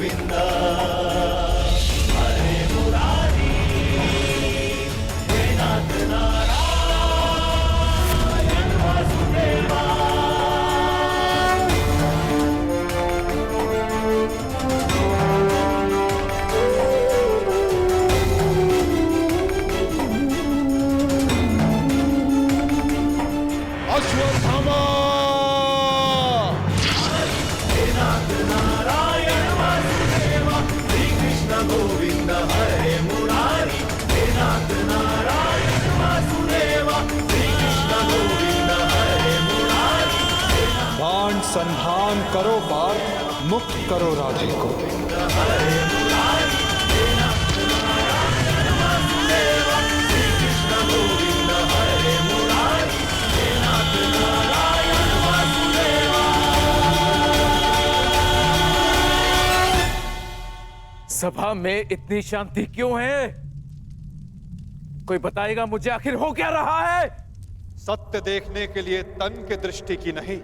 गोविंद हरे मुरारी हे नाथ नारायण वासुदेवा। अश्वत्थामा गोविंद हरे मुरारी हे नाथ नारायण वासुदेवा। श्री कृष्ण गोविंद हरे मुरारी बाण संधान करो पार्थ, मुक्त करो राधे को। हरे मुरारी हे नाथ नारायण वासुदेवा। श्री कृष्ण गोविंद हरे मुरारी हे नाथ नारायण वासुदेवा। सभा में इतनी शांति क्यों है? कोई बताएगा मुझे आखिर हो क्या रहा है? सत्य देखने के लिए तन के दृष्टि की नहीं,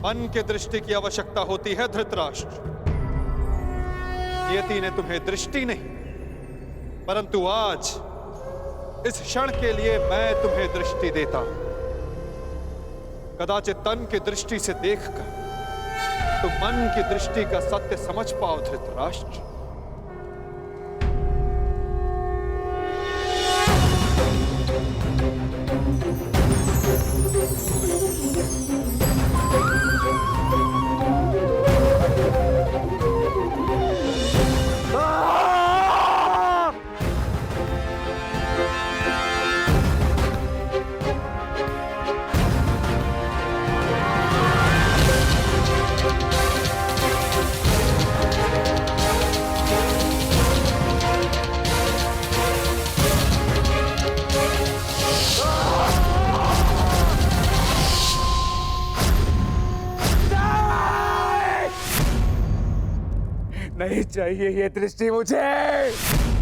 मन के दृष्टि की आवश्यकता होती है धृतराष्ट्र। नियति ने तुम्हें दृष्टि नहीं, परंतु आज इस क्षण के लिए मैं तुम्हें दृष्टि देता हूं। कदाचित तन की दृष्टि से देखकर तो मन की दृष्टि का सत्य समझ पाओ धृतराष्ट्र। नहीं चाहिए ये दृष्टि मुझे,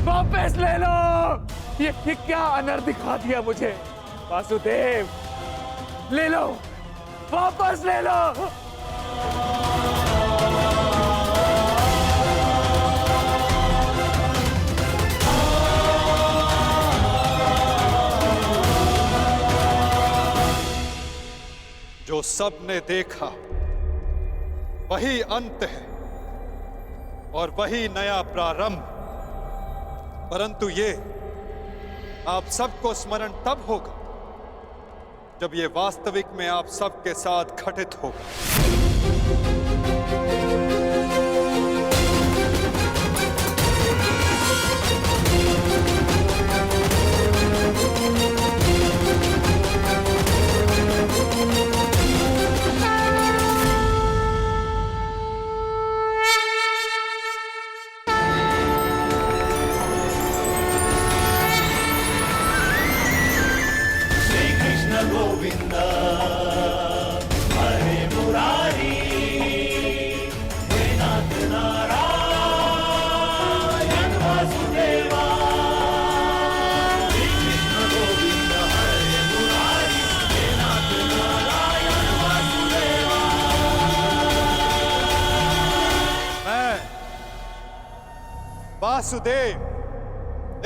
वापस ले लो। ये क्या अनर्थ दिखा दिया मुझे? वासुदेव ले लो, वापस ले लो। जो सबने देखा वही अंत है और वही नया प्रारंभ। परंतु ये आप सबको स्मरण तब होगा जब ये वास्तविक में आप सबके साथ घटित होगा। गोविंद हरे मुरारी हे नाथ नारायण वासुदेवा। श्री कृष्ण गोविंद हरे मुरारी हे नाथ नारायण वासुदेवा। मैं वासुदेव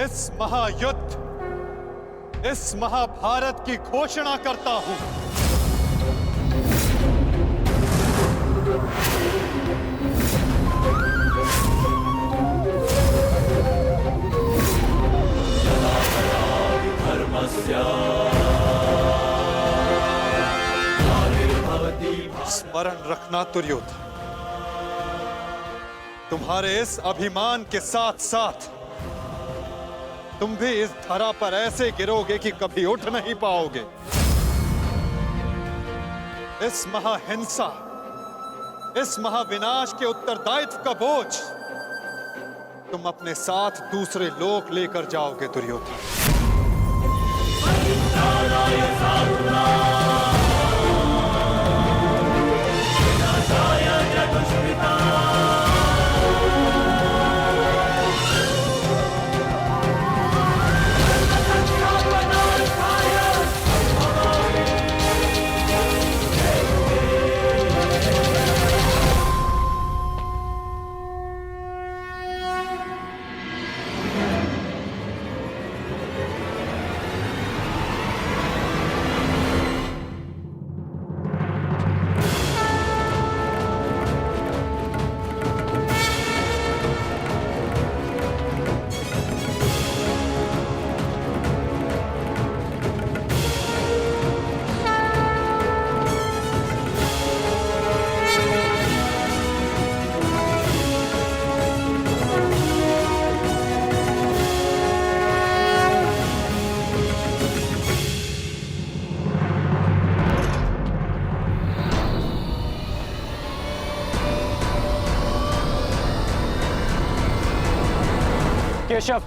इस महायुद्ध, इस महाभारत की घोषणा करता हूं। स्मरण रखना दुर्योधन, तुम्हारे इस अभिमान के साथ साथ तुम भी इस धरा पर ऐसे गिरोगे कि कभी उठ नहीं पाओगे। इस महाहिंसा, इस महाविनाश के उत्तरदायित्व का बोझ तुम अपने साथ दूसरे लोक लेकर जाओगे दुर्योधन। केशव,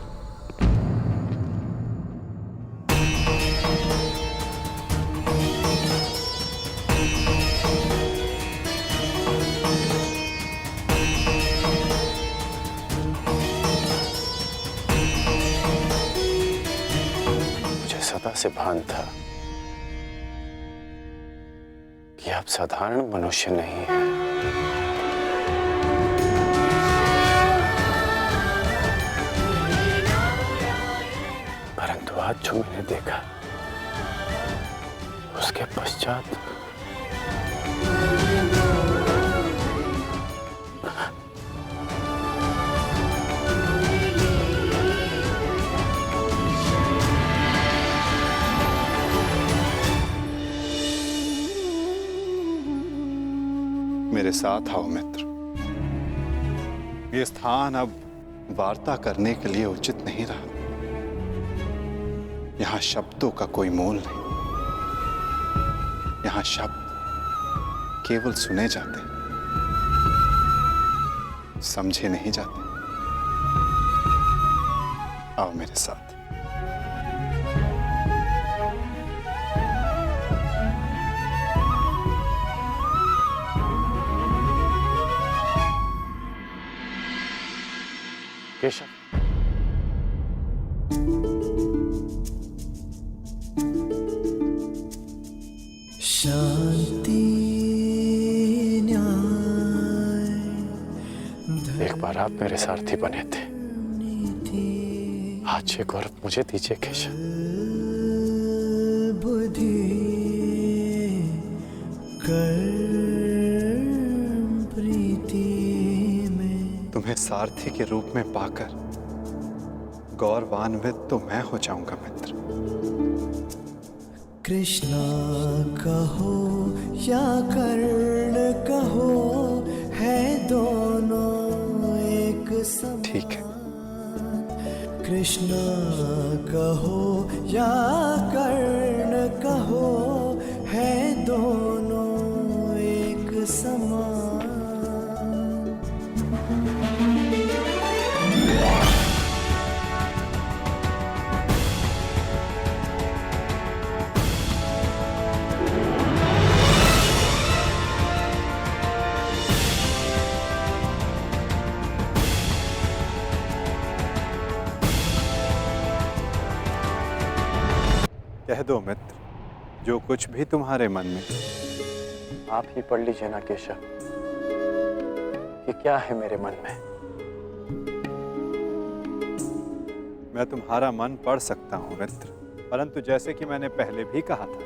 मुझे सदा से भान था कि आप साधारण मनुष्य नहीं हैं। परंतु आज जो मैंने देखा उसके पश्चात मेरे साथ आओ मित्र। ये स्थान अब वार्ता करने के लिए उचित नहीं रहा। यहां शब्दों का कोई मोल नहीं। यहां शब्द केवल सुने जाते, समझे नहीं जाते। आओ मेरे साथ। केशव, शांति न्याय एक बार आप मेरे सारथी बने थे, आज ये गौरव मुझे दीजिए केशव। बुद्धि कर्म प्रीति में। तुम्हें सारथी के रूप में पाकर गौरवान्वित तो मैं हो जाऊंगा मित्र। कृष्णा कहो या कर्ण कहो, है दोनों एक समान। ठीक है। कृष्णा कहो या कर्ण कहो, है दोनों एक समान। कह दो मित्र, जो कुछ भी तुम्हारे मन में। आप ही पढ़ लीजिए ना केशव कि क्या है मेरे मन में। मैं तुम्हारा मन पढ़ सकता हूं मित्र, परंतु जैसे कि मैंने पहले भी कहा था,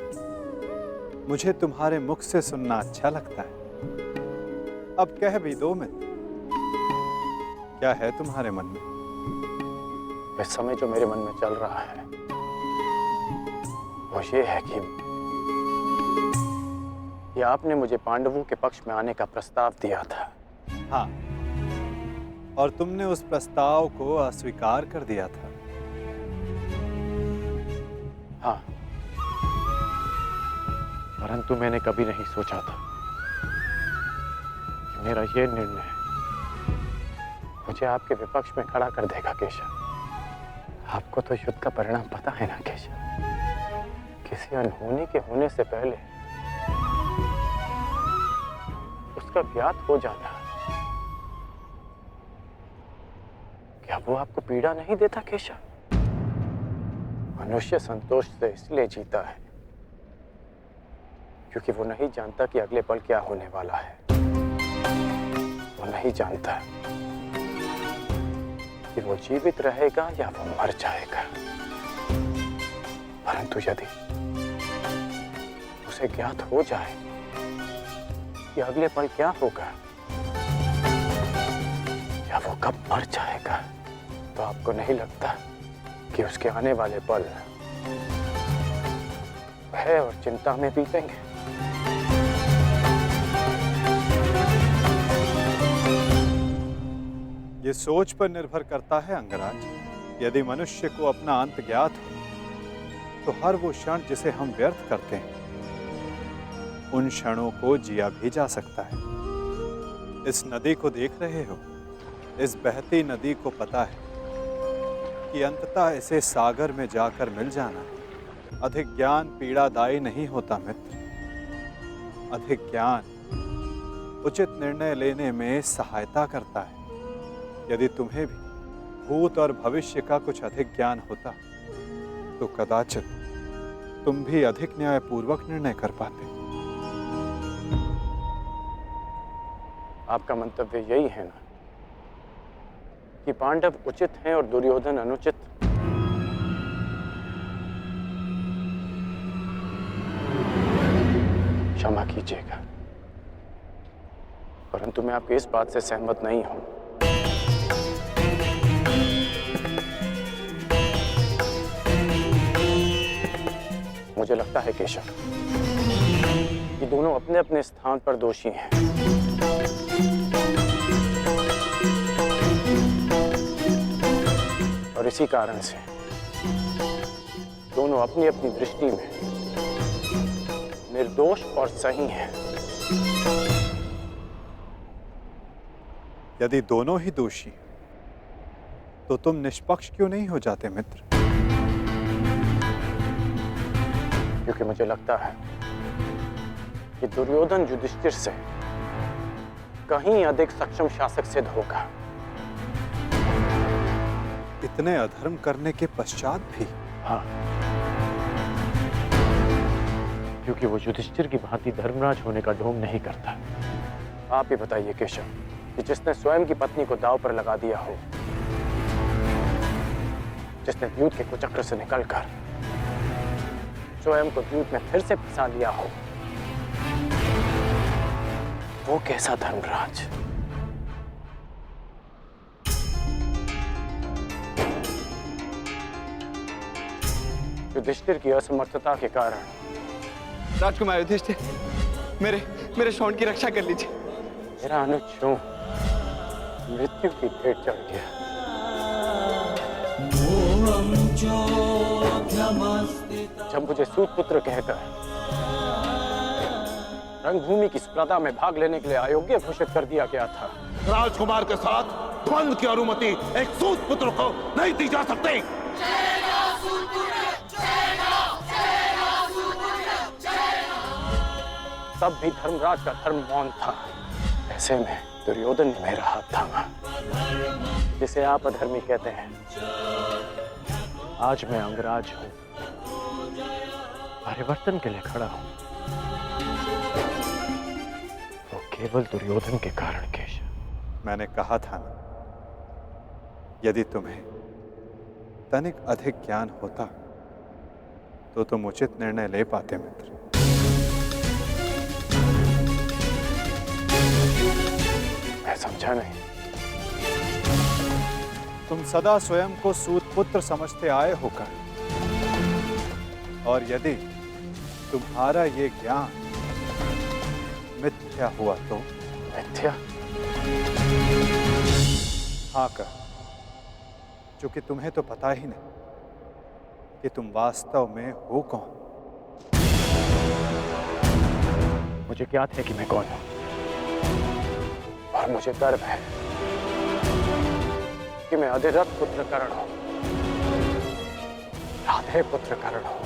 मुझे तुम्हारे मुख से सुनना अच्छा लगता है। अब कह भी दो मित्र, क्या है तुम्हारे मन में? इस समय जो मेरे मन में चल रहा है वो ये है कि आपने मुझे पांडवों के पक्ष में आने का प्रस्ताव दिया था। हाँ, और तुमने उस प्रस्ताव को अस्वीकार कर दिया था। हाँ, परंतु मैंने कभी नहीं सोचा था कि मेरा ये निर्णय मुझे आपके विपक्ष में खड़ा कर देगा केशव। आपको तो युद्ध का परिणाम पता है ना केशव। किसी अनहोनी के होने से पहले उसका ज्ञात हो जाना, क्या वो आपको पीड़ा नहीं देता केशव? मनुष्य संतोष से इसलिए जीता है क्योंकि वो नहीं जानता कि अगले पल क्या होने वाला है। वो नहीं जानता कि वो जीवित रहेगा या वो मर जाएगा। परंतु यदि उसे ज्ञात हो जाए कि अगले पल क्या होगा या वो कब मर जाएगा, तो आपको नहीं लगता कि उसके आने वाले पल भय और चिंता में बीतेंगे? ये सोच पर निर्भर करता है अंगराज। यदि मनुष्य को अपना अंत ज्ञात हो तो हर वो क्षण जिसे हम व्यर्थ करते हैं, उन क्षणों को जिया भी जा सकता है। इस नदी को देख रहे हो? इस बहती नदी को पता है कि अंततः इसे सागर में जाकर मिल जाना। अधिक ज्ञान पीड़ादायी नहीं होता मित्र। अधिक ज्ञान उचित निर्णय लेने में सहायता करता है। यदि तुम्हें भी भूत और भविष्य का कुछ अधिक ज्ञान होता तो कदाचित तुम भी अधिक न्यायपूर्वक निर्णय कर पाते। आपका मंतव्य यही है ना कि पांडव उचित हैं और दुर्योधन अनुचित? क्षमा कीजिएगा, परंतु मैं आपकी इस बात से सहमत नहीं हूं। मुझे लगता है केशव कि दोनों अपने अपने स्थान पर दोषी हैं। और इसी कारण से दोनों अपनी अपनी दृष्टि में निर्दोष और सही हैं। यदि दोनों ही दोषी हैं, तो तुम निष्पक्ष क्यों नहीं हो जाते मित्र? क्योंकि मुझे लगता है कि दुर्योधन युधिष्ठिर से कहीं अधिक सक्षम शासक सिद्ध होगा। इतने अधर्म करने के पश्चात भी? हाँ, क्योंकि वो युधिष्ठिर की भांति धर्मराज होने का ढोंग नहीं करता। आप ही बताइए केशव कि जिसने स्वयं की पत्नी को दांव पर लगा दिया हो, जिसने द्यूत के कुचक्र से निकलकर स्वयं को द्यूत में फिर से फंसा लिया हो, वो कैसा धर्मराज? युधिष्ठिर की असमर्थता के कारण राजकुमार युधिष्ठिर, मेरे शौन की रक्षा कर लीजिए। मेरा अनुज मृत्यु की भेंट चढ़ गया। जब मुझे सूतपुत्र कहकर रंगभूमि की स्पर्धा में भाग लेने के लिए अयोग्य घोषित कर दिया गया था, राजकुमार के साथ द्वंद्व की अनुमति एक सूत पुत्र को नहीं दी जा सकती। तब भी धर्मराज का धर्म मौन था। ऐसे में दुर्योधन ने मेरा हाथ थामा, जिसे आप अधर्मी कहते हैं। आज मैं अंगराज हूं, परिवर्तन के लिए खड़ा हूं। वो केवल दुर्योधन के कारण केशव। मैंने कहा था ना, यदि तुम्हें तनिक अधिक ज्ञान होता तो तुम उचित निर्णय ले पाते मित्र। मैं समझा नहीं। तुम सदा स्वयं को सूतपुत्र समझते आए होकर, और यदि तुम्हारा ये ज्ञान मिथ्या हुआ तो? मिथ्या? हाँ कर, क्योंकि तुम्हें तो पता ही नहीं कि तुम वास्तव में हो कौन। मुझे ज्ञात है कि मैं कौन हूं, और मुझे गर्व है कि मैं अधिरथ पुत्र कर्ण हूं, राधे पुत्र कर्ण हूं,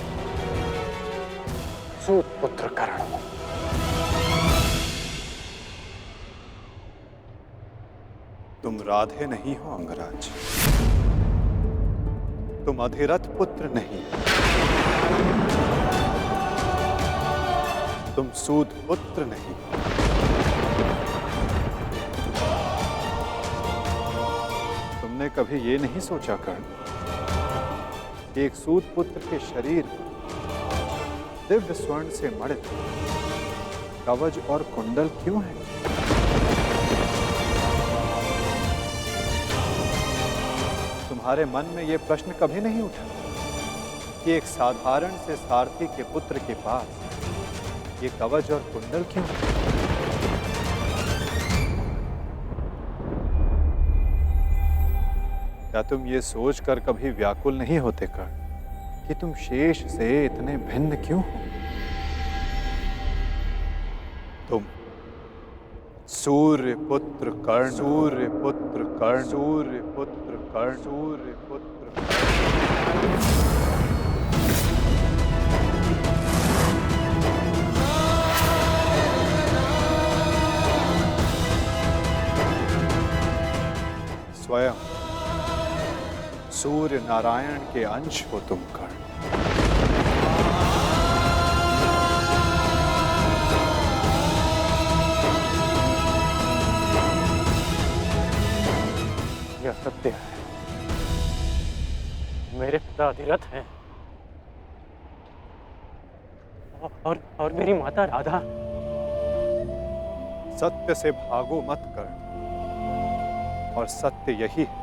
सूत पुत्र कर्ण हूं। तुम राधे नहीं हो अंगराज, तुम अधिरथ पुत्र नहीं, तुम सूत पुत्र नहीं। तुमने कभी ये नहीं सोचा कर्ण कि एक सूत पुत्र के शरीर में दिव्य स्वर्ण से मड़ित कवच और कुंडल क्यों है? तुम्हारे मन में यह प्रश्न कभी नहीं उठा कि एक साधारण से सारथी के पुत्र के पास ये कवच और कुंडल क्यों? क्या तुम ये सोचकर कभी व्याकुल नहीं होते कर्ण कि तुम शेष से इतने भिन्न क्यों हो? तुम सूर्य पुत्र कर्ण, सूर्य पुत्र कर्ण, सूर्य पुत्र कर्ण, सूर्य पुत्र कर्ण। स्वयं सूर्य नारायण के अंश हो तुम कर्ण। यह सत्य है, मेरे पिता अधिरथ हैं और मेरी माता राधा। सत्य से भागो मत कर्ण, और सत्य यही है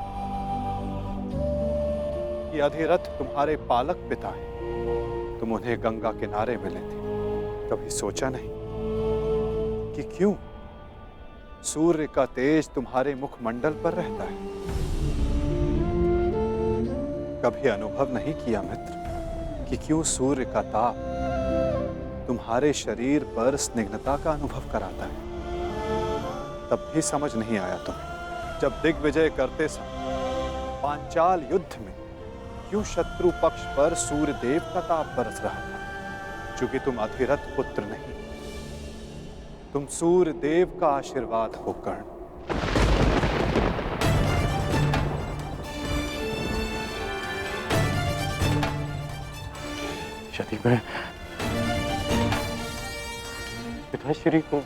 कि अधिरथ तुम्हारे पालक पिता हैं। तुम उन्हें गंगा किनारे मिले थे, कभी सोचा नहीं कि क्यों सूर्य का तेज तुम्हारे मुखमंडल पर रहता है? कभी अनुभव नहीं किया मित्र कि क्यों सूर्य का ताप तुम्हारे शरीर पर स्निग्धता का अनुभव कराता है? तब भी समझ नहीं आया तुम्हें जब दिग्विजय करते समय पांचाल युद्ध में क्यों शत्रु पक्ष पर सूर्य देव का ताप बरस रहा था? क्योंकि तुम अधिरथ पुत्र नहीं, तुम सूर्य देव का आशीर्वाद हो कर्ण। यदि मैं पिताश्री को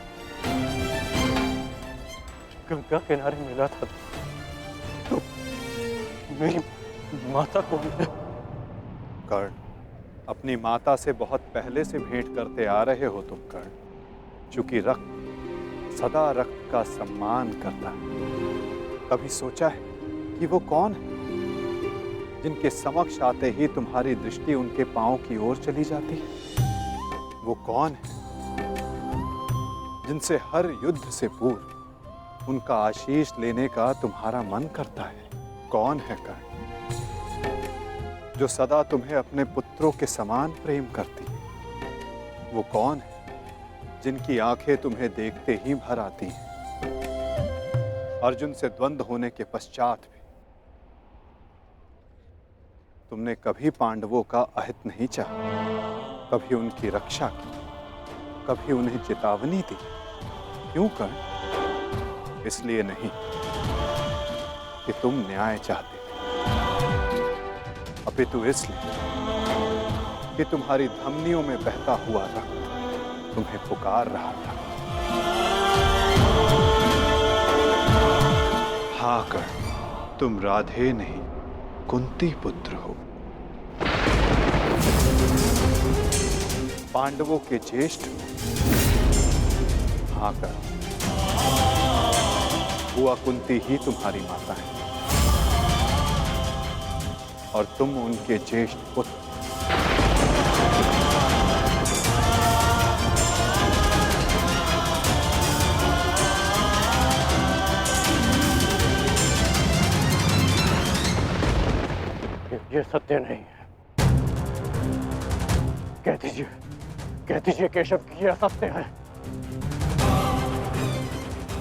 गंगा किनारे मिला था तो मेरी माता को कर्ण, अपनी माता से बहुत पहले से भेंट करते आ रहे हो तुम कर्ण। चूंकि रक्त सदा रक्त का सम्मान करता है। कभी सोचा है कि वो कौन है जिनके समक्ष आते ही तुम्हारी दृष्टि उनके पांव की ओर चली जाती है? वो कौन है जिनसे हर युद्ध से पूर्व उनका आशीष लेने का तुम्हारा मन करता है? कौन है कर्ण जो सदा तुम्हें अपने पुत्रों के समान प्रेम करती है? वो कौन है जिनकी आंखें तुम्हें देखते ही भर आती हैं? अर्जुन से द्वंद्व होने के पश्चात भी तुमने कभी पांडवों का अहित नहीं चाहा, कभी उनकी रक्षा की, कभी उन्हें चेतावनी दी। क्यों कर्ण? इसलिए नहीं कि तुम न्याय चाहते थे, अपितु इसलिए कि तुम्हारी धमनियों में बहता हुआ रक्त तुम्हें पुकार रहा था। हाँ कर्ण, तुम राधे नहीं कुंती पुत्र हो, पांडवों के ज्येष्ठ। हाँ कर्ण, बुआ कुंती ही तुम्हारी माता है और तुम उनके ज्येष्ठ पुत्र। ये सत्य नहीं है। कह दीजिए केशव कि यह सत्य है।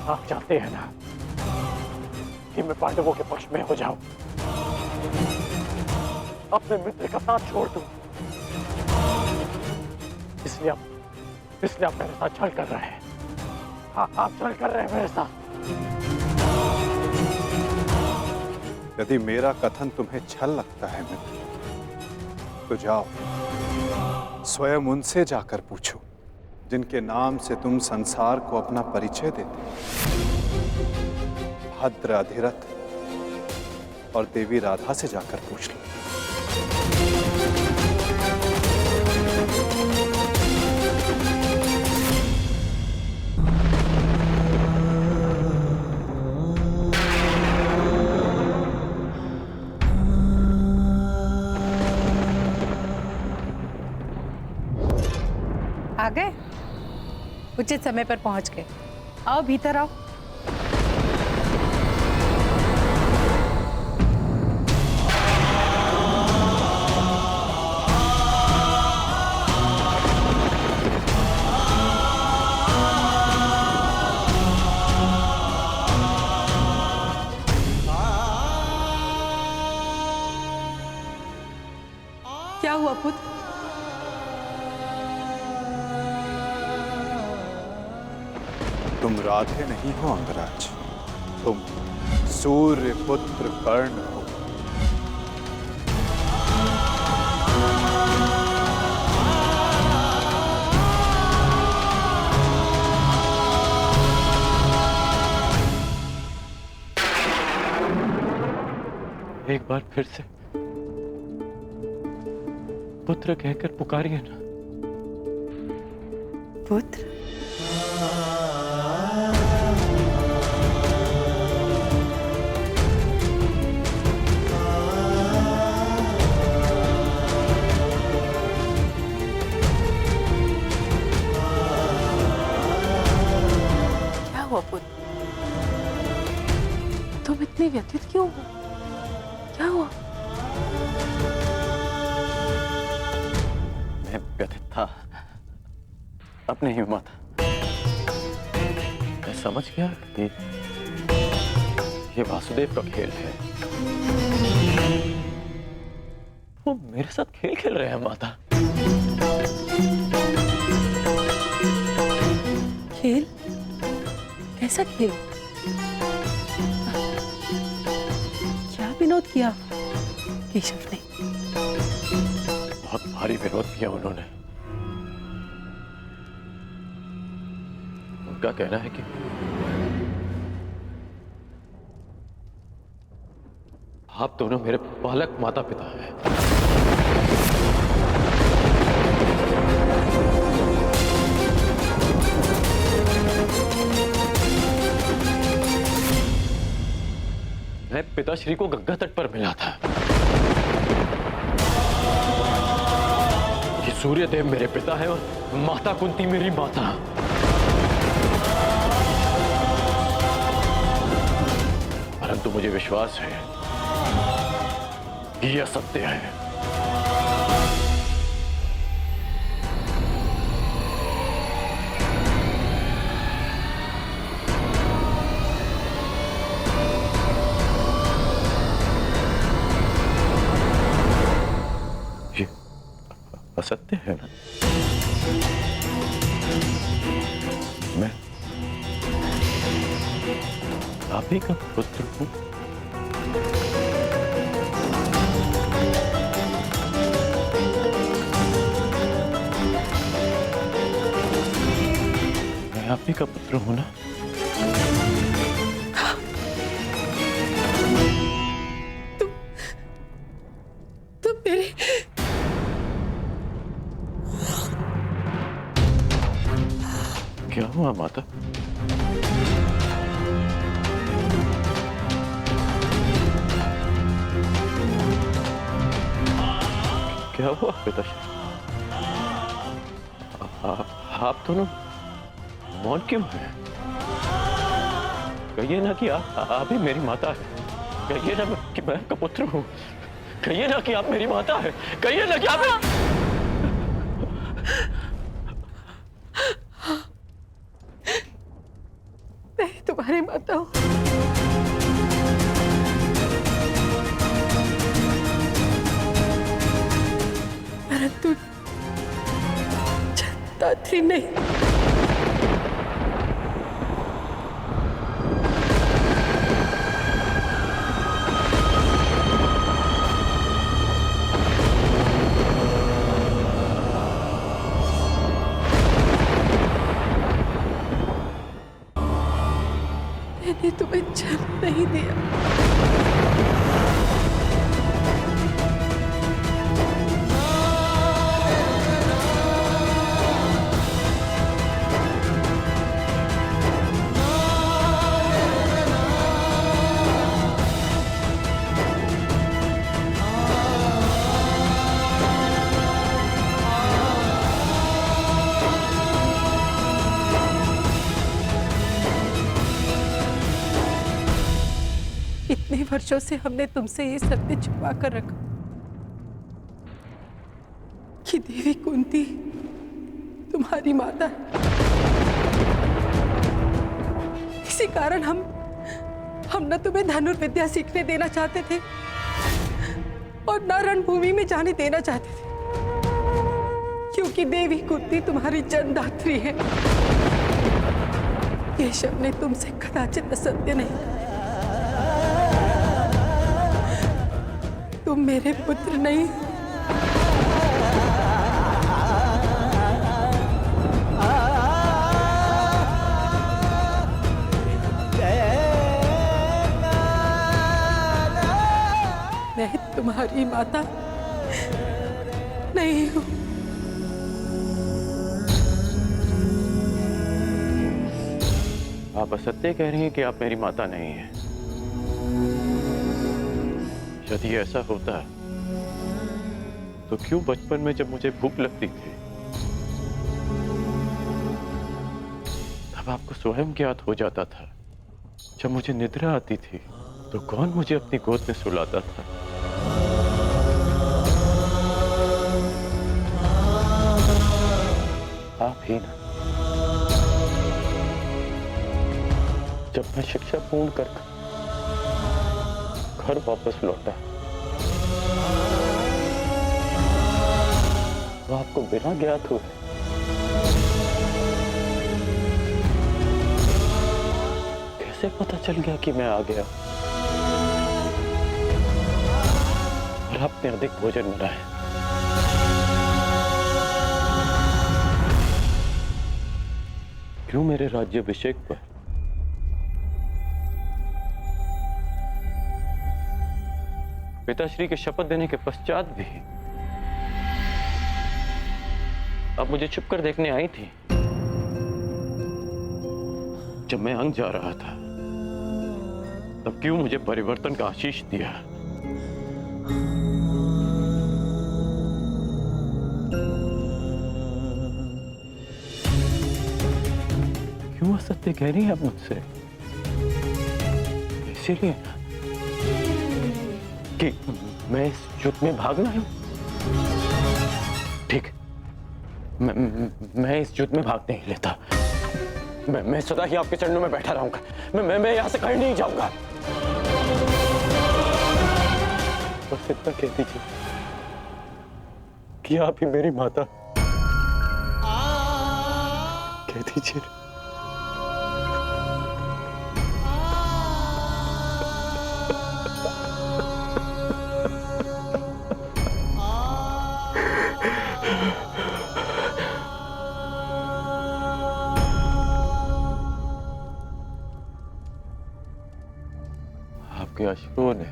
आप चाहते हैं ना कि मैं पांडवों के पक्ष में हो जाऊं, अपने मित्र का साथ छोड़ दूं, इसलिए आप मेरे साथ छल कर रहे हैं। हाँ, आप छल कर रहे हैं मेरे साथ। यदि मेरा कथन तुम्हें छल लगता है मित्र, तो जाओ स्वयं उनसे जाकर पूछो जिनके नाम से तुम संसार को अपना परिचय देते। भद्र अधिरथ और देवी राधा से जाकर पूछ लो। आ गए? उचित समय पर पहुंच गए। आओ भीतर आओ। क्या हुआ पुत्र? तुम राधे नहीं हो अंगराज, तुम सूर्य पुत्र कर्ण हो। एक बार फिर से पुत्र कहकर पुकारिए ना। पुत्र? क्या हुआ पुत्र? तुम इतने व्यथित क्यों हो? क्या हुआ? मैं व्यथित था अपने ही माता। मैं समझ गया कि ये वासुदेव का खेल है। वो मेरे साथ खेल खेल रहे हैं माता। खेल? कैसा खेल? क्या विनोद किया केशव ने? बहुत भारी विरोध किया उन्होंने। उनका कहना है कि आप दोनों मेरे बालक माता पिता हैं। मैं पिताश्री को गंगा तट पर मिला था। ये सूर्यदेव मेरे पिता है और माता कुंती मेरी माता। परंतु मुझे विश्वास है कि यह सत्य है। ये असत्य है ना? मैं आप ही का पुत्र हूं। मैं आप ही का पुत्र हूं ना? तुम मेरे क्या हुआ माता? क्या हुआ पिताश्री? आप दोनों मौन क्यों हैं? कहिए ना कि आप ही मेरी माता है। कहिए ना कि मैं आपका पुत्र हूँ। कहिए ना कि आप मेरी माता है। कहिए ना कि आप मैं तुम्हारी माता हूँ। परंतु दात्री नहीं। मैंने तुम्हें जन्म नहीं दिया। इतने वर्षों से हमने तुमसे ये सत्य छुपा कर रखा कि देवी कुंती तुम्हारी माता है। इसी कारण हम न तुम्हें धनुर्विद्या सीखने देना चाहते थे और न रणभूमि में जाने देना चाहते थे। क्योंकि देवी कुंती तुम्हारी जन्मदात्री है। केशव ने तुमसे कदाचित असत्य नहीं कहा। तुम मेरे पुत्र नहीं। मैं तुम्हारी माता नहीं हूं। आप असत्य कह रही हैं कि आप मेरी माता नहीं हैं। यदि ऐसा होता तो क्यों बचपन में जब मुझे भूख लगती थी तब आपको स्वयं ज्ञात हो जाता था। जब मुझे निद्रा आती थी तो कौन मुझे अपनी गोद में सुलाता था? आप ही ना। जब मैं शिक्षा पूर्ण कर घर वापस लौटा तो आपको बिना ज्ञात हुए कैसे पता चल गया कि मैं आ गया और आपने अधिक भोजन बनाया? क्यों मेरे राज्याभिषेक पर पिताश्री के शपथ देने के पश्चात भी आप मुझे छुप कर देखने आई थी? जब मैं अंग जा रहा था तब क्यों मुझे परिवर्तन का आशीष दिया? क्यों असत्य कह रही हैं आप मुझसे? इसीलिए कि मैं इस युद्ध में भाग लाया हूं। ठीक, मैं इस युद्ध में भाग नहीं लेता। मैं सदा ही आपके चरणों में बैठा रहूंगा। मैं यहां से कहीं नहीं जाऊंगा। बस इतना कह दीजिए कि आप ही मेरी माता। कह दीजिए। आपके अश्रुओं ने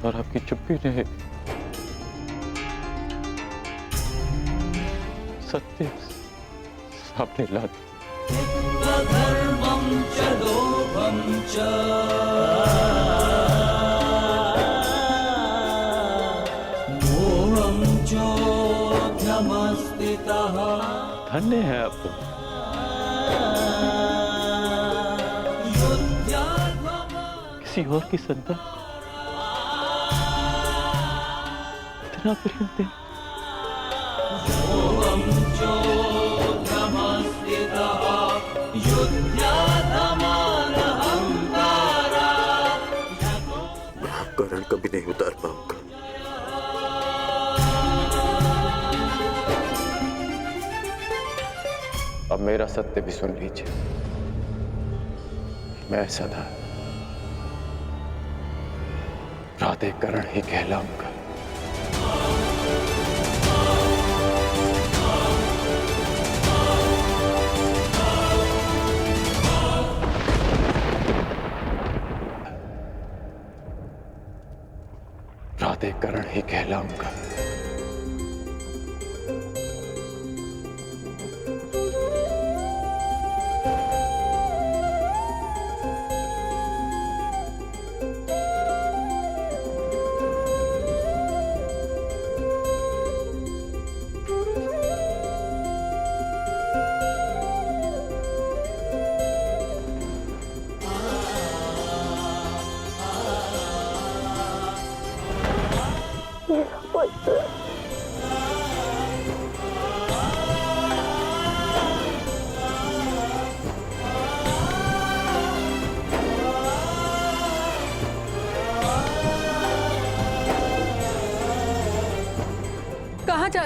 और आपकी चुप्पी ने सत्य सामने ला दिया। धर्मं च लोभं च मोहं चोऽध्यमस्थितः। धन्य है आप तो। किसी और की संतान इतना प्रेम दे। मैं आपका ऋण कभी नहीं उतार पाऊंगा। अब मेरा सत्य भी सुन लीजिए। मैं सदा प्राधिकरण ही कहलाऊंगा। प्राधिकरण ही कहलाऊंगा।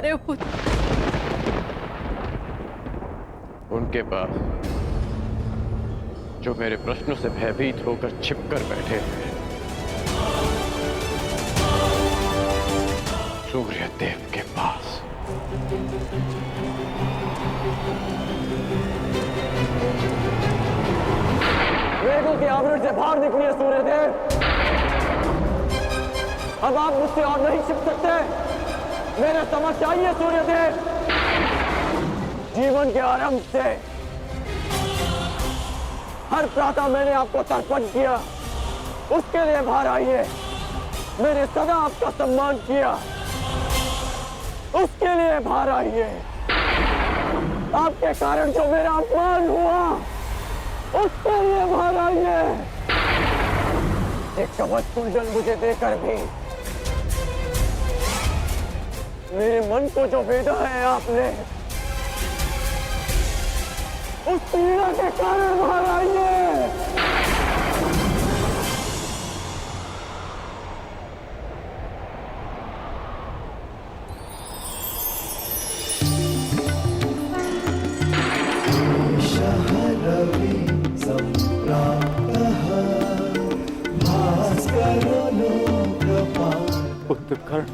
रहे हो पुत्र? उनके पास जो मेरे प्रश्नों से भयभीत होकर छिपकर बैठे हैं, सूर्य देव के पास। वेदों के आवरण से बाहर निकलिए सूर्यदेव। अब आप मुझसे और नहीं छिप सकते। मेरे समक्ष आइए सूर्यदेव। जीवन के आरंभ से हर प्रातः मैंने आपको तर्पण किया, उसके लिए बाहर आइए। मैंने सदा आपका सम्मान किया, उसके लिए बाहर आइए। आपके कारण जो मेरा अपमान हुआ, उसके लिए बाहर आइए। एक कवच कुंडल मुझे देकर भी मेरे मन को जो भेदा है आपने, उस पीड़ा के कारण बाहर आइए। पुत्र कर्ण,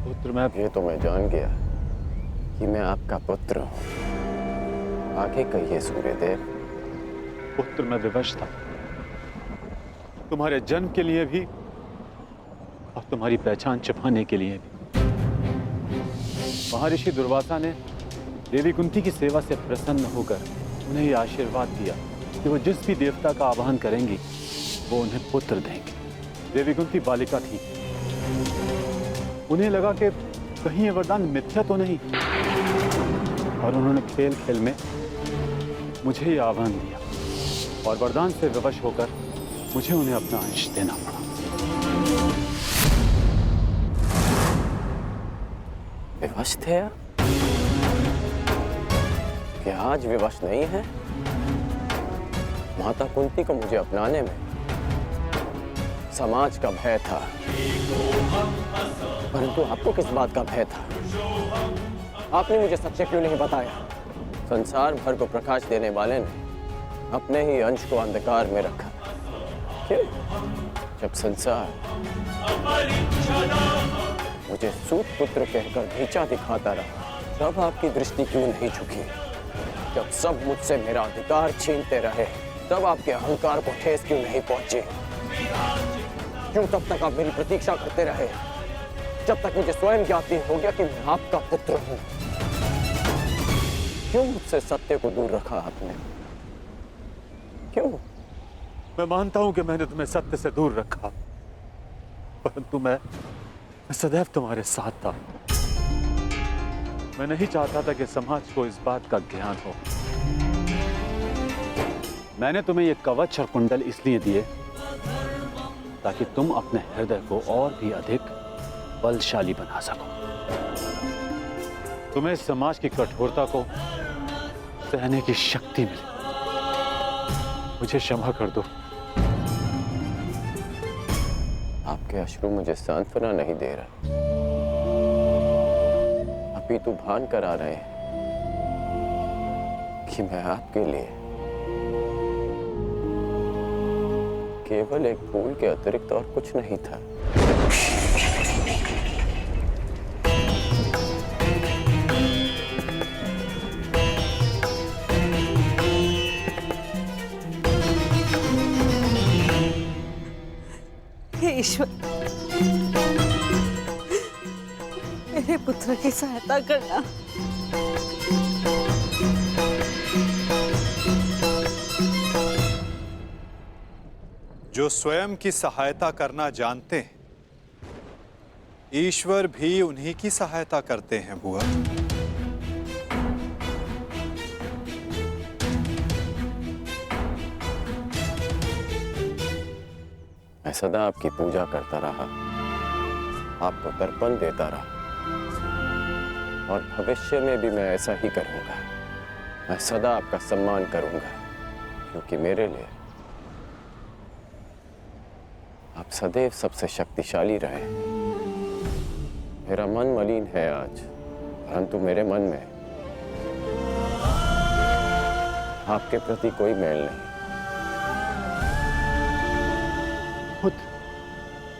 पुत्र मैं ये तो मैं जान गया कि मैं आपका पुत्र हूं। आगे कहिए सूर्यदेव। पुत्र मैं विवश था, तुम्हारे जन्म के लिए भी और तुम्हारी पहचान छिपाने के लिए भी। महर्षि दुर्वासा ने देवी कुंती की सेवा से प्रसन्न होकर उन्हें यह आशीर्वाद दिया कि वो जिस भी देवता का आवाहन करेंगी वो उन्हें पुत्र देंगे। देवी कुंती बालिका थी, उन्हें लगा कि कहीं ये वरदान मिथ्या तो नहीं, और उन्होंने खेल खेल में मुझे यह आह्वान दिया और वरदान से विवश होकर मुझे उन्हें अपना अंश देना पड़ा। विवश थे आप? क्या आज विवश नहीं है? माता कुंती को मुझे अपनाने में समाज का भय था, परंतु आपको किस बात का भय था? आपने मुझे सच्चे क्यों नहीं बताया? संसार भर को प्रकाश देने वाले ने अपने ही अंश को अंधकार में रखा। क्यों? जब संसार मुझे सूत पुत्र कहकर नीचा दिखाता रहा, तब आपकी दृष्टि क्यों नहीं झुकी? जब सब मुझसे मेरा अधिकार छीनते रहे, तब आपके अहंकार को ठेस क्यों नहीं पहुंची? क्यों तब तक आप मेरी प्रतीक्षा करते रहे, जब तक मुझे स्वयं ज्ञात नहीं हो गया कि मैं आपका पुत्र हूं? क्यों मुझसे सत्य को दूर रखा आपने? क्यों? मैं मानता हूं कि मैंने तुम्हें सत्य से दूर रखा, परंतु मैं सदैव तुम्हारे साथ था। मैं नहीं चाहता था कि समाज को इस बात का ज्ञान हो। मैंने तुम्हें ये कवच और कुंडल इसलिए दिए ताकि तुम अपने हृदय को और भी अधिक बलशाली बना सको, तुम्हें समाज की कठोरता को सहने की शक्ति मिले। मुझे क्षमा कर दो। आपके अश्रु मुझे सांत्वना नहीं दे रहे, अपितु भान करा रहे हैं कि मैं आपके लिए केवल एक फूल के अतिरिक्त और कुछ नहीं था। हे ईश्वर, मेरे पुत्र की सहायता करना। जो स्वयं की सहायता करना जानते हैं, ईश्वर भी उन्हीं की सहायता करते हैं बुआ। मैं सदा आपकी पूजा करता रहा, आपको तर्पण देता रहा, और भविष्य में भी मैं ऐसा ही करूंगा। मैं सदा आपका सम्मान करूंगा, क्योंकि मेरे लिए आप सदैव सबसे शक्तिशाली रहे। मेरा मन मलिन है आज, परंतु मेरे मन में आपके प्रति कोई मैल नहीं।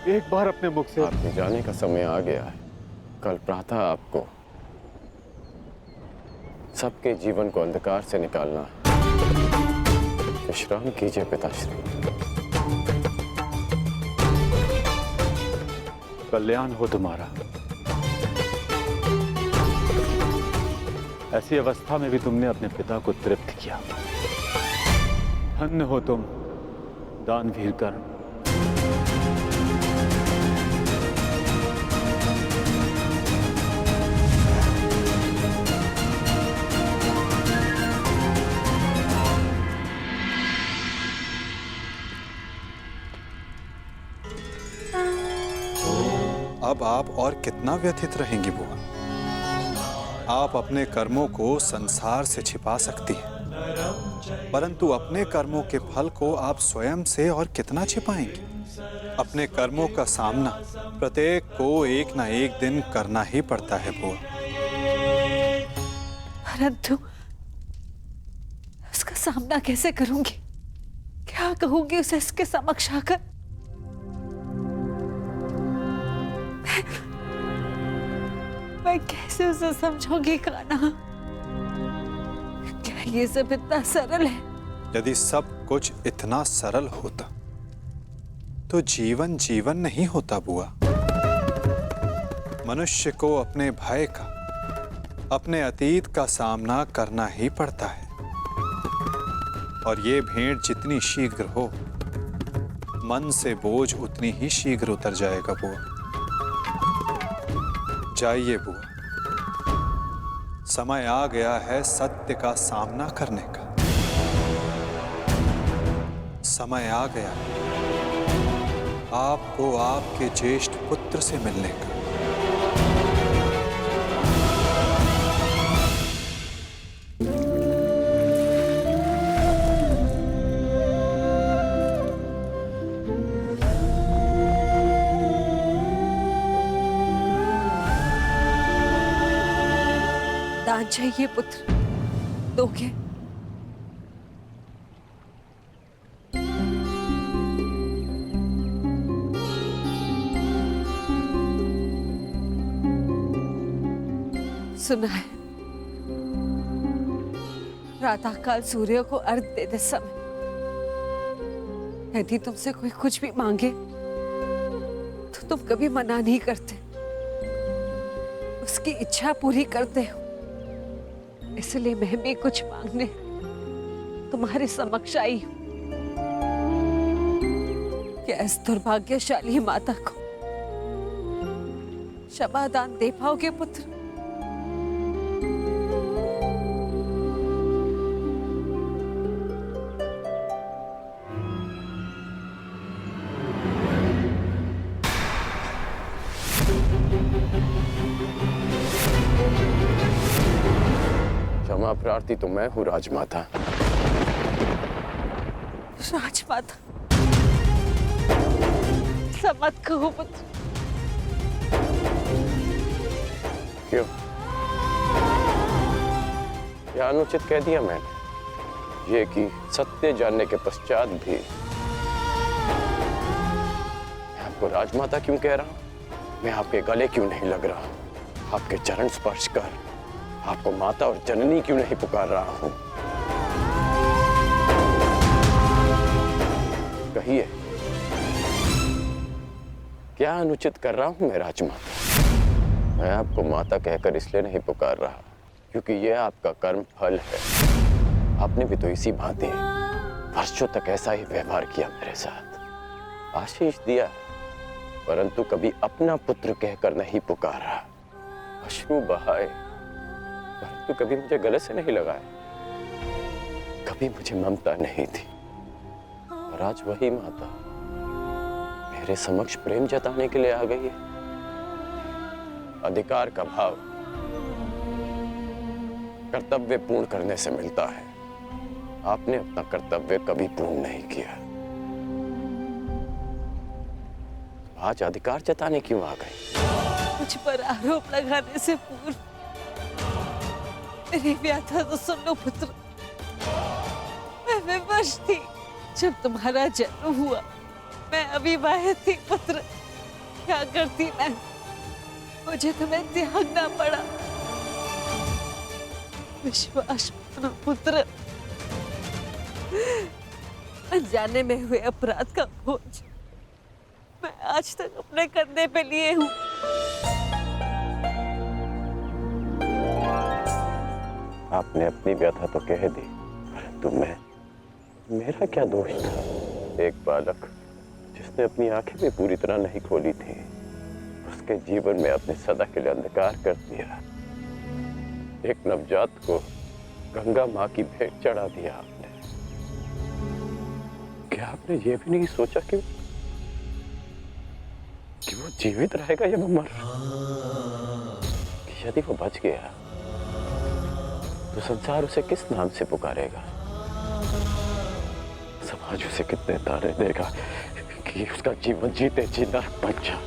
एक बार अपने मुख से आपके जाने का समय आ गया है। कल प्रातः आपको सबके जीवन को अंधकार से निकालना है। विश्राम कीजिए पिताश्री। कल्याण हो तुम्हारा। ऐसी अवस्था में भी तुमने अपने पिता को तृप्त किया। धन्य हो तुम दानवीर कर्ण। अब आप और कितना व्यथित रहेंगी बुआ? आप अपने कर्मों को संसार से छिपा सकती हैं, परंतु अपने कर्मों के फल को आप स्वयं से और कितना छिपाएंगी? अपने कर्मों का सामना प्रत्येक को एक ना एक दिन करना ही पड़ता है बुआ। परंतु उसका सामना कैसे करूंगी? क्या कहूंगी उसे इसके समक्ष आकर? मैं कैसे उसे समझाऊंगी कान्हा? क्या ये सब इतना सरल है? यदि सब कुछ इतना सरल होता तो जीवन जीवन नहीं होता बुआ। मनुष्य को अपने भय का, अपने अतीत का सामना करना ही पड़ता है, और ये भेंट जितनी शीघ्र हो, मन से बोझ उतनी ही शीघ्र उतर जाएगा बुआ। जाइए बुआ, समय आ गया है सत्य का सामना करने का। समय आ गया आपको आपके ज्येष्ठ पुत्र से मिलने का। दान चाहिए पुत्र, दोगे? सुना है प्रातःकाल सूर्य को अर्घ देते समय यदि तुमसे कोई कुछ भी मांगे तो तुम कभी मना नहीं करते, उसकी इच्छा पूरी करते हो। इसलिए मैं भी कुछ मांगने तुम्हारे समक्ष आई हूं। क्या इस दुर्भाग्यशाली माता को क्षमा दान दे पाओगे पुत्र? क्षमा प्रार्थी तो मैं हूँ राजमाता। राजमाता ऐसा मत कहो पुत्र। क्यों? क्या अनुचित कह दिया मैंने? ये कि सत्य जानने के पश्चात भी मैं आपको राजमाता क्यों कह रहा हूं? मैं आपके गले क्यों नहीं लग रहा हूं? आपके चरण स्पर्श कर आपको माता और जननी क्यों नहीं पुकार रहा हूं? कहिए, क्या अनुचित कर रहा हूं मैं राजमाता? मैं आपको माता कहकर इसलिए नहीं पुकार रहा क्योंकि यह आपका कर्म फल है। आपने भी तो इसी भांति वर्षों तक ऐसा ही व्यवहार किया मेरे साथ, आशीष दिया, परंतु कभी अपना पुत्र कहकर नहीं पुकारा। अश्रु बहाए परंतु कभी मुझे गले से नहीं लगाया। कभी मुझे ममता नहीं थी, और आज वही माता मेरे समक्ष प्रेम जताने के लिए आ गई है। अधिकार का भाव कर्तव्य पूर्ण करने से मिलता है। आपने अपना कर्तव्य कभी पूर्ण नहीं किया। आज अधिकार जताने क्यों आ गए? मुझ पर आरोप लगाने से पूर्व मेरी व्याथा तो सुन लो पुत्र। मैं विवश थी जब तुम्हारा जन्म हुआ। मैं अविवाहित थी पुत्र। क्या करती मैं? मुझे तुम्हें त्यागना पड़ा। विश्वास मानो पुत्र। अनजाने में हुए अपराध का बोझ मैं आज तक अपने कंधे पे लिए हूँ। आपने अपनी व्यथा तो कह दी, परंतु मेरा क्या दोष था? एक बालक जिसने अपनी आंखें भी पूरी तरह नहीं खोली थी, उसके जीवन में आपने सदा के लिए अंधकार कर दिया। एक नवजात को गंगा माँ की भेंट चढ़ा दिया आपने। क्या आपने ये भी नहीं सोचा कि वो जीवित रहेगा या वो मर? कि यदि वो बच गया तो संसार उसे किस नाम से पुकारेगा? समाज उसे कितने ताने देगा कि उसका जीवन जीते जी नरक बन जाए।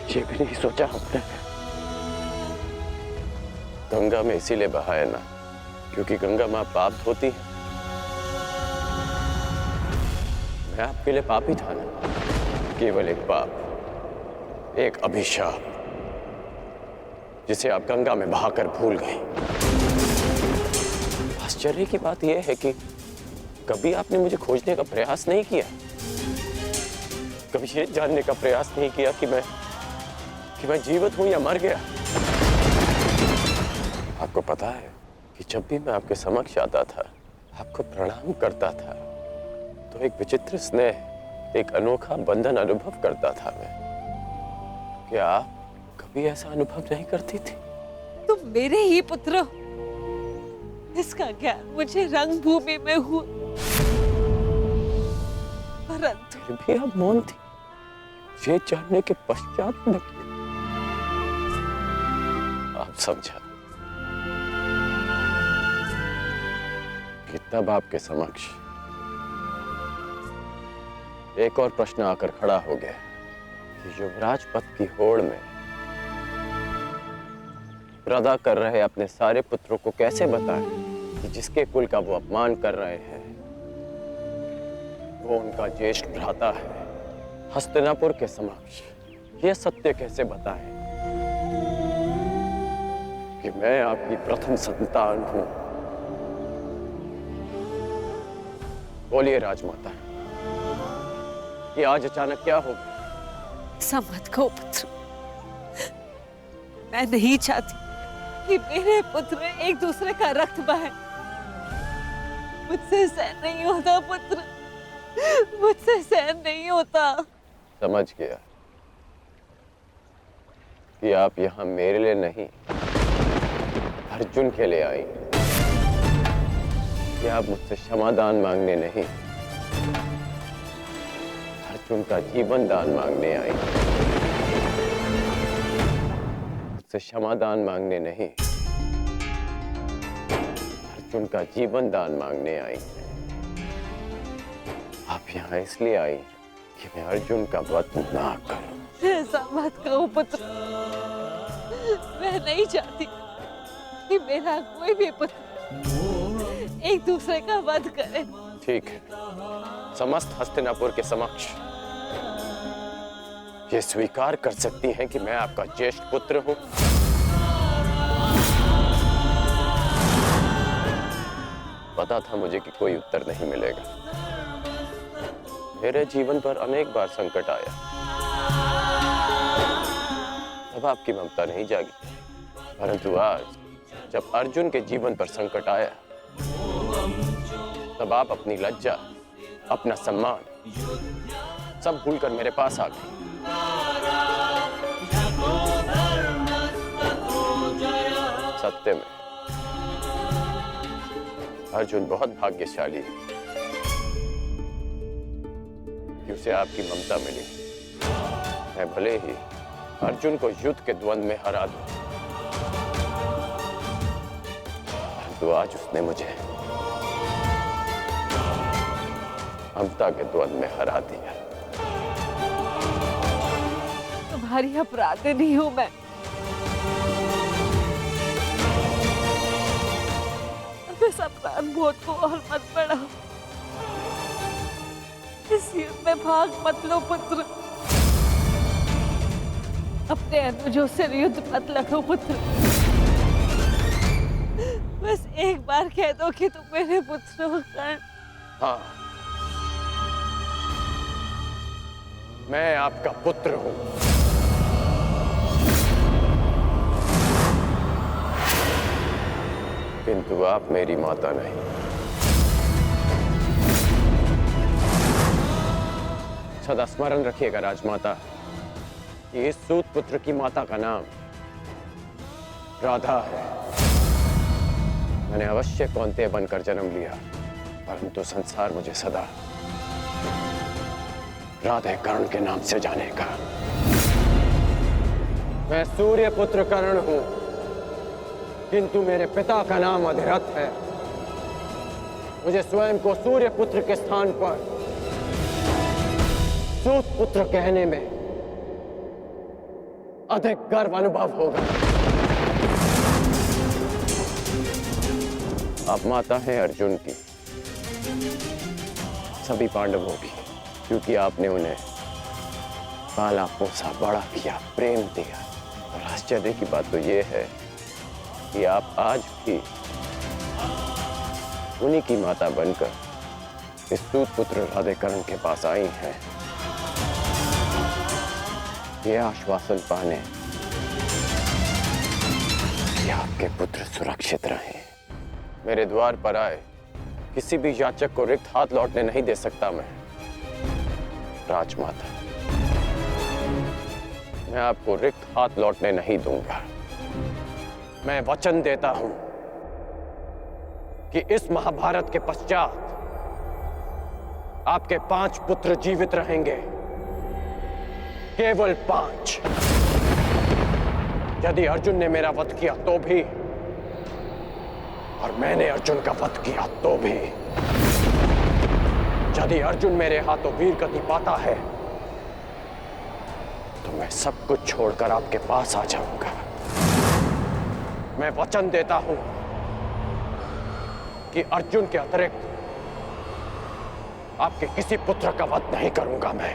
ये भी नहीं सोचा आपने। गंगा में इसीलिए बहाया ना क्योंकि गंगा मां पाप धोती है। मैं आपके लिए पापी था ना, केवल एक पाप, एक अभिशाप जिसे आप गंगा में बहाकर भूल गए। आश्चर्य की बात यह है कि कभी आपने मुझे खोजने का प्रयास नहीं किया, कभी ये जानने का प्रयास नहीं किया कि मैं जीवित हूं या मर गया। आपको पता है कि जब भी मैं आपके समक्ष आता था, आपको प्रणाम करता था, तो एक विचित्र स्नेह, एक अनोखा बंधन अनुभव करता था मैं। क्या आप कभी ऐसा अनुभव नहीं करती थी? तुम मेरे ही पुत्र हो। इसका ज्ञान मुझे रंगभूमि में हुआ, परंतु फिर भी आप मौन थी। ये जानने के पश्चात में आप समझा कि तब आपके समक्ष एक और प्रश्न आकर खड़ा हो गया कि युवराज पद की होड़ में प्रदा कर रहे अपने सारे पुत्रों को कैसे बताएं कि जिसके कुल का वो अपमान कर रहे हैं वो उनका ज्येष्ठ भ्राता है। हस्तिनापुर के समक्ष ये सत्य कैसे बताएं कि मैं आपकी प्रथम संतान हूं। बोलिए राजमाता, ये आज अचानक क्या हो गया? ऐसा मत कहो पुत्र। मैं नहीं चाहती कि मेरे पुत्र एक दूसरे का रक्त बहाए। मुझसे सहन नहीं होता पुत्र, मुझसे सहन नहीं होता। समझ गया कि आप यहाँ मेरे लिए नहीं, अर्जुन के लिए आई। कि आप मुझसे क्षमादान मांगने नहीं, अर्जुन का जीवन दान मांगने आई। मुझसे क्षमादान मांगने नहीं, अर्जुन का जीवन दान मांगने आई। आप यहाँ इसलिए आई कि मैं अर्जुन का वध ना करूं। ऐसा मत कहो पुत्र। मैं नहीं चाहती कि मेरा कोई भी पुत्र एक दूसरे का वध करे। ठीक है, समस्त हस्तिनापुर के समक्ष ये स्वीकार कर सकती हैं कि मैं आपका ज्येष्ठ पुत्र हूं। पता था मुझे कि कोई उत्तर नहीं मिलेगा। मेरे जीवन पर अनेक बार संकट आया, तब आपकी ममता नहीं जागी। परंतु आज जब अर्जुन के जीवन पर संकट आया, तब आप अपनी लज्जा, अपना सम्मान सब भूलकर मेरे पास आ गए। सत्य में अर्जुन बहुत भाग्यशाली है कि उसे आपकी ममता मिली। मैं भले ही अर्जुन को युद्ध के द्वंद्व में हरा दूं, परंतु आज उसने मुझे ममता के द्वंद में हरा दिया। तुम्हारी अपराधिनी हूं मैं। अब इस अपराध बोध को और मत बढ़ाओ। इस युद्ध में भाग मत लो पुत्र। अपने अनुजों से युद्ध मत लड़ो पुत्र। बस एक बार कह दो कि तुम मेरे पुत्र हो कर्ण। हाँ, मैं आपका पुत्र हूं। किंतु आप मेरी माता नहीं। सदा स्मरण रखिएगा राजमाता कि इस सूत पुत्र की माता का नाम राधा है। मैंने अवश्य कौंतेय बनकर जन्म लिया, परंतु संसार मुझे सदा राधे कर्ण के नाम से जानेगा। मैं सूर्य पुत्र कर्ण हूं, किंतु मेरे पिता का नाम अधिरथ है। मुझे स्वयं को सूर्य पुत्र के स्थान पर सूत पुत्र कहने में अधिक गर्व अनुभव होगा। आप माता हैं अर्जुन की, सभी पांडवों की, क्योंकि आपने उन्हें पाला पोसा बड़ा किया, प्रेम दिया। और आश्चर्य की बात तो यह है कि आप आज भी उन्हीं की माता बनकर इस सूत पुत्र राधे कर्ण के पास आई हैं, यह आश्वासन पाने कि आपके पुत्र सुरक्षित रहें। मेरे द्वार पर आए किसी भी याचक को रिक्त हाथ लौटने नहीं दे सकता मैं। राजमाता, मैं आपको रिक्त हाथ लौटने नहीं दूंगा। मैं वचन देता हूं कि इस महाभारत के पश्चात आपके 5 पुत्र जीवित रहेंगे, केवल 5। यदि अर्जुन ने मेरा वध किया तो भी, और मैंने अर्जुन का वध किया तो भी। यदि अर्जुन मेरे हाथों वीर गति पाता है तो मैं सब कुछ छोड़कर आपके पास आ जाऊंगा। मैं वचन देता हूं कि अर्जुन के अतिरिक्त आपके किसी पुत्र का वध नहीं करूंगा। मैं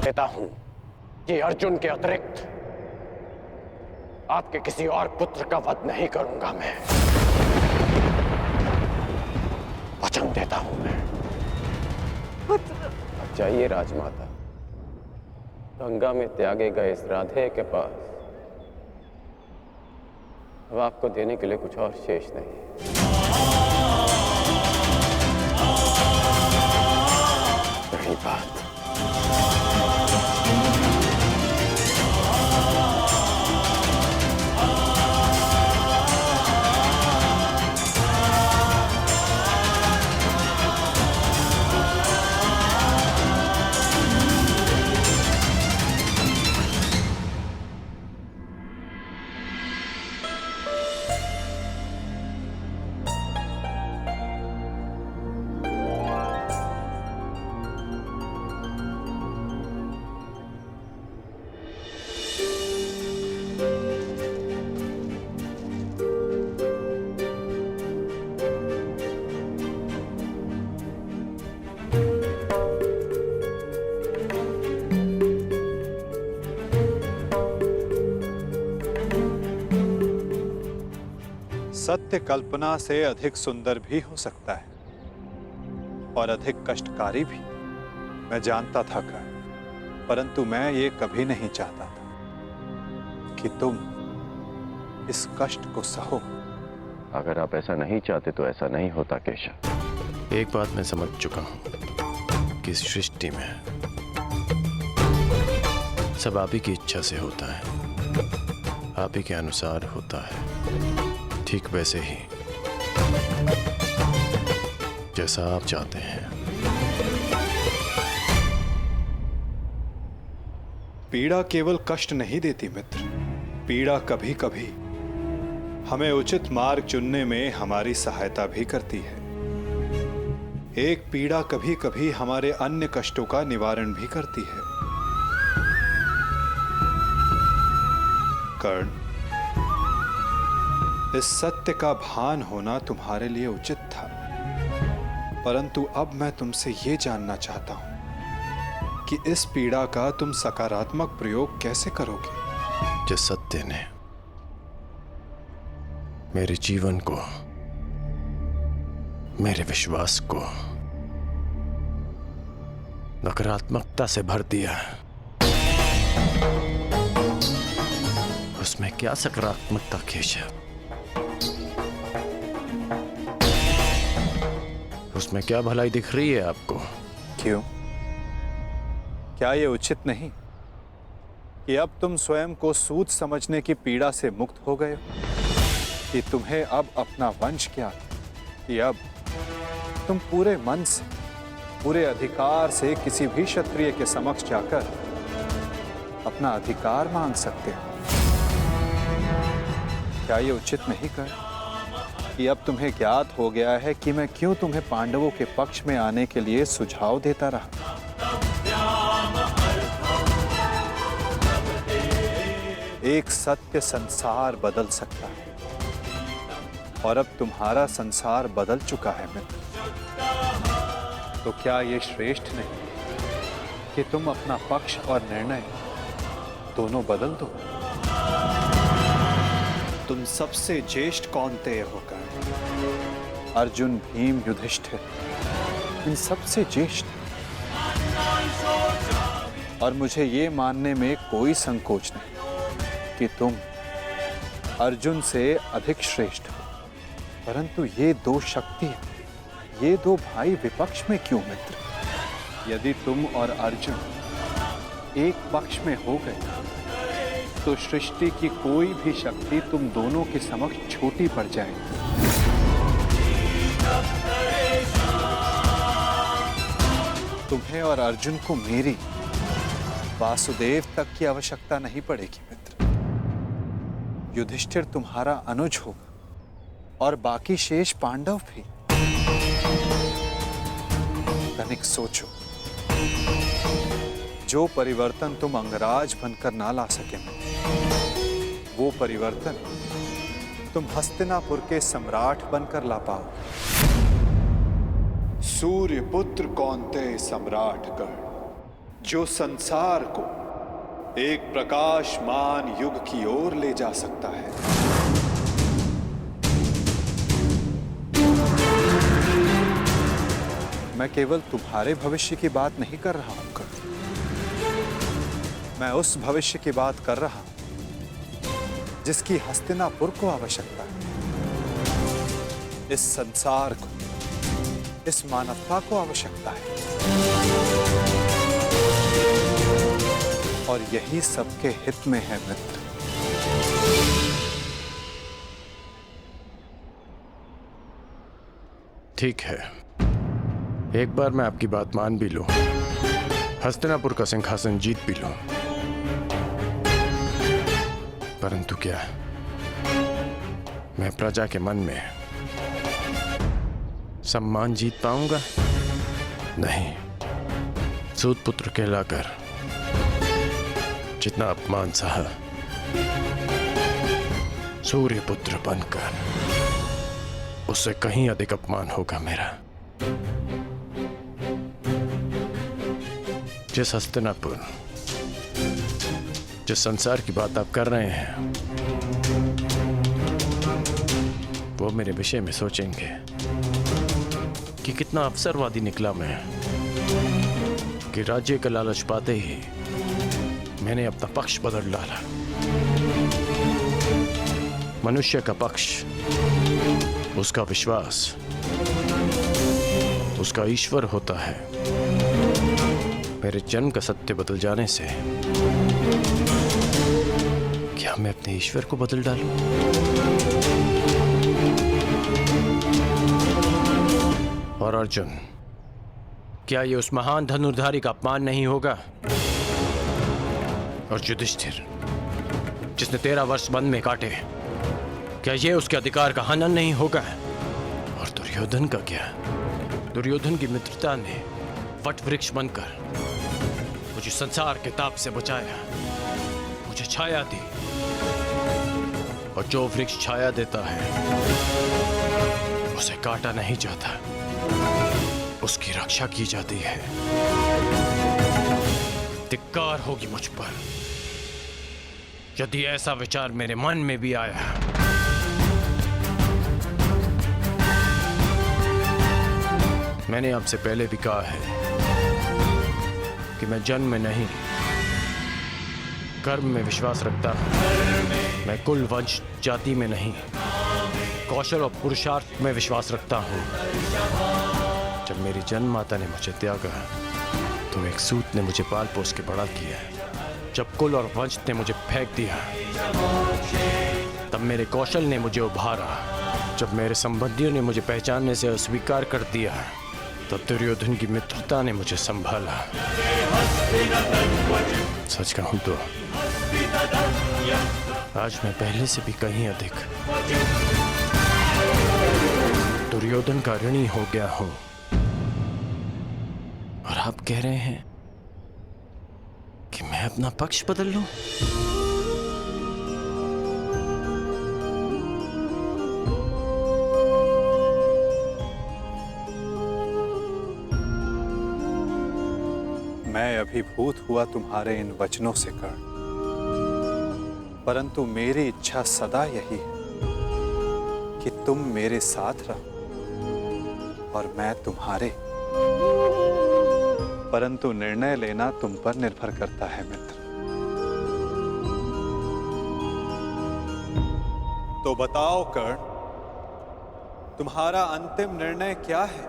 देता हूं कि अर्जुन के अतिरिक्त आपके किसी और पुत्र का वध नहीं करूंगा। मैं वचन देता हूं मैं। अब जाइए राजमाता, गंगा में त्यागे गए इस राधे के पास अब आपको देने के लिए कुछ और शेष नहीं। रही बात सत्य कल्पना से अधिक सुंदर भी हो सकता है और अधिक कष्टकारी भी। मैं जानता था कर्ण, परंतु मैं ये कभी नहीं चाहता था कि तुम इस कष्ट को सहो। अगर आप ऐसा नहीं चाहते तो ऐसा नहीं होता केशव। एक बात मैं समझ चुका हूं कि इस सृष्टि में सब आप ही की इच्छा से होता है, आप ही के अनुसार होता है, ठीक वैसे ही जैसा आप चाहते हैं। पीड़ा केवल कष्ट नहीं देती मित्र, पीड़ा कभी कभी हमें उचित मार्ग चुनने में हमारी सहायता भी करती है। एक पीड़ा कभी कभी हमारे अन्य कष्टों का निवारण भी करती है। कर्ण, इस सत्य का भान होना तुम्हारे लिए उचित था, परंतु अब मैं तुमसे ये जानना चाहता हूं कि इस पीड़ा का तुम सकारात्मक प्रयोग कैसे करोगे? जिस सत्य ने मेरे जीवन को, मेरे विश्वास को नकारात्मकता से भर दिया, उसमें क्या सकारात्मकता केशव? उसमें क्या भलाई दिख रही है आपको? क्यों? क्या ये उचित नहीं कि अब तुम स्वयं को सूद समझने की पीड़ा से मुक्त हो गए हो? कि तुम्हें अब अपना वंश क्या, कि अब तुम पूरे मन से, पूरे अधिकार से किसी भी क्षत्रिय के समक्ष जाकर अपना अधिकार मांग सकते हो? क्या ये उचित नहीं कर कि अब तुम्हें ज्ञात हो गया है कि मैं क्यों तुम्हें पांडवों के पक्ष में आने के लिए सुझाव देता रहा? एक सत्य संसार बदल सकता है, और अब तुम्हारा संसार बदल चुका है मित्र। तो क्या ये श्रेष्ठ नहीं कि तुम अपना पक्ष और निर्णय दोनों बदल दो? तुम सबसे ज्येष्ठ कौन्तेय होकर अर्जुन, भीम, युधिष्ठिर, इन सबसे ज्येष्ठ, और मुझे ये मानने में कोई संकोच नहीं कि तुम अर्जुन से अधिक श्रेष्ठ हो, परंतु ये दो शक्ति, ये दो भाई विपक्ष में क्यों मित्र? यदि तुम और अर्जुन एक पक्ष में हो गए तो सृष्टि की कोई भी शक्ति तुम दोनों के समक्ष छोटी पड़ जाएगी। तुम्हें और अर्जुन को मेरी, वासुदेव तक की आवश्यकता नहीं पड़ेगी मित्र। युधिष्ठिर तुम्हारा अनुज होगा और बाकी शेष पांडव भी। तनिक सोचो, जो परिवर्तन तुम अंगराज बनकर ना ला सके, वो परिवर्तन तुम हस्तिनापुर के सम्राट बनकर ला पाओ। सूर्य पुत्र कौन्तेय सम्राट कर्ण, जो संसार को एक प्रकाशमान युग की ओर ले जा सकता है। मैं केवल तुम्हारे भविष्य की बात नहीं कर रहा हूं कर्ण, मैं उस भविष्य की बात कर रहा हूं जिसकी हस्तिनापुर को आवश्यकता है। इस संसार को, इस मानवता को आवश्यकता है, और यही सबके हित में है मित्र। ठीक है, एक बार मैं आपकी बात मान भी लूं, हस्तिनापुर का सिंहासन जीत भी लूं, परंतु क्या मैं प्रजा के मन में सम्मान जीत पाऊंगा? नहीं। सूत पुत्र कहलाकर जितना अपमान सहा, सूर्य पुत्र बनकर उससे कहीं अधिक अपमान होगा मेरा। जिस हस्तिनापुर, जिस संसार की बात आप कर रहे हैं, वो मेरे विषय में सोचेंगे कि कितना अवसरवादी निकला मैं, कि राज्य का लालच पाते ही मैंने अपना पक्ष बदल डाला। मनुष्य का पक्ष, उसका विश्वास, उसका ईश्वर होता है। मेरे जन्म का सत्य बदल जाने से क्या मैं अपने ईश्वर को बदल डालूं? और अर्जुन, क्या ये उस महान धनुर्धारी का अपमान नहीं होगा और युधिष्ठिर जिसने 13 वर्ष वन में काटे, क्या ये उसके अधिकार का हनन नहीं होगा? और दुर्योधन का क्या? दुर्योधन की मित्रता ने वट वृक्ष बनकर मुझे संसार के ताप से बचाया, मुझे छाया दी। और जो वृक्ष छाया देता है उसे काटा नहीं जाता, उसकी रक्षा की जाती है। धिक्कार होगी मुझ पर यदि ऐसा विचार मेरे मन में भी आया। मैंने आपसे पहले भी कहा है कि मैं जन्म में नहीं, कर्म में विश्वास रखता हूं। मैं कुल वंश जाति में नहीं, कौशल और पुरुषार्थ में विश्वास रखता हूं। जब मेरी जन्म माता ने मुझे त्यागा तो एक सूत ने मुझे पाल पोस के बड़ा किया। जब कुल और वंश ने मुझे फेंक दिया तब मेरे कौशल ने मुझे उभारा। जब मेरे संबंधियों ने मुझे पहचानने से अस्वीकार कर दिया तब दुर्योधन की मित्रता ने मुझे संभाला। सच कहूं तो आज मैं पहले से भी कहीं अधिक दुर्योधन का ऋणी हो गया हूं। और आप कह रहे हैं कि मैं अपना पक्ष बदल लूं? मैं अभिभूत हुआ तुम्हारे इन वचनों से कर्ण, परंतु मेरी इच्छा सदा यही है कि तुम मेरे साथ रहो और मैं तुम्हारे। परंतु निर्णय लेना तुम पर निर्भर करता है मित्र। तो बताओ कर्ण, तुम्हारा अंतिम निर्णय क्या है?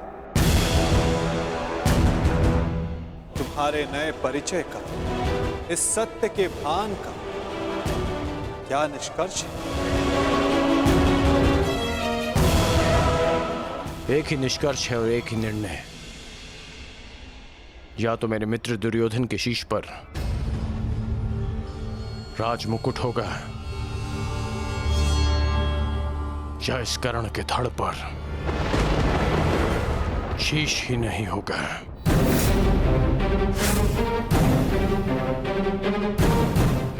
तुम्हारे नए परिचय का, इस सत्य के भान का क्या निष्कर्ष है? एक ही निष्कर्ष है और एक ही निर्णय। या तो मेरे मित्र दुर्योधन के शीश पर राज मुकुट होगा या इस कर्ण के धड़ पर शीश ही नहीं होगा।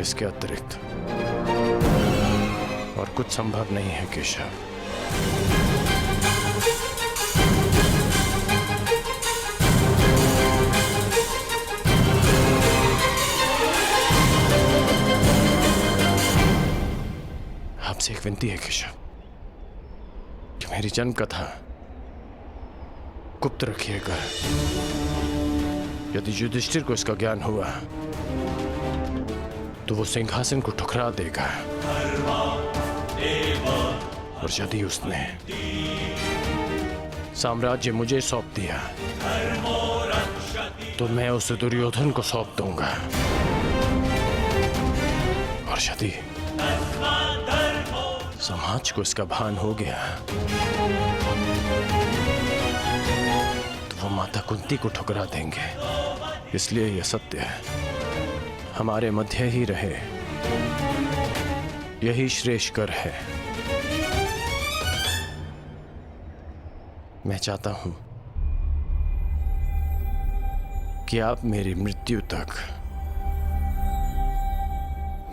इसके अतिरिक्त और कुछ संभव नहीं है केशव। आपसे एक विनती है केशव कि मेरी जन्म कथा गुप्त रखिएगा। यदि युधिष्ठिर को इसका ज्ञान हुआ तो वो सिंहासन को ठुकरा देगा, और यदि उसने साम्राज्य मुझे सौंप दिया तो मैं उसे दुर्योधन को सौंप दूंगा। और यदि समाज को इसका भान हो गया तो वो माता कुंती को ठुकरा देंगे। इसलिए यह सत्य हमारे मध्य ही रहे, यही श्रेष्ठकर है। मैं चाहता हूं कि आप मेरी मृत्यु तक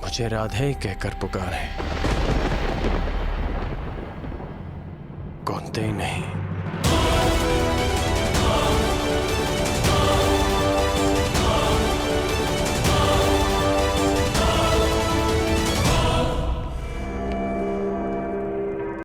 मुझे राधे कहकर पुकारें, कौनते ही नहीं।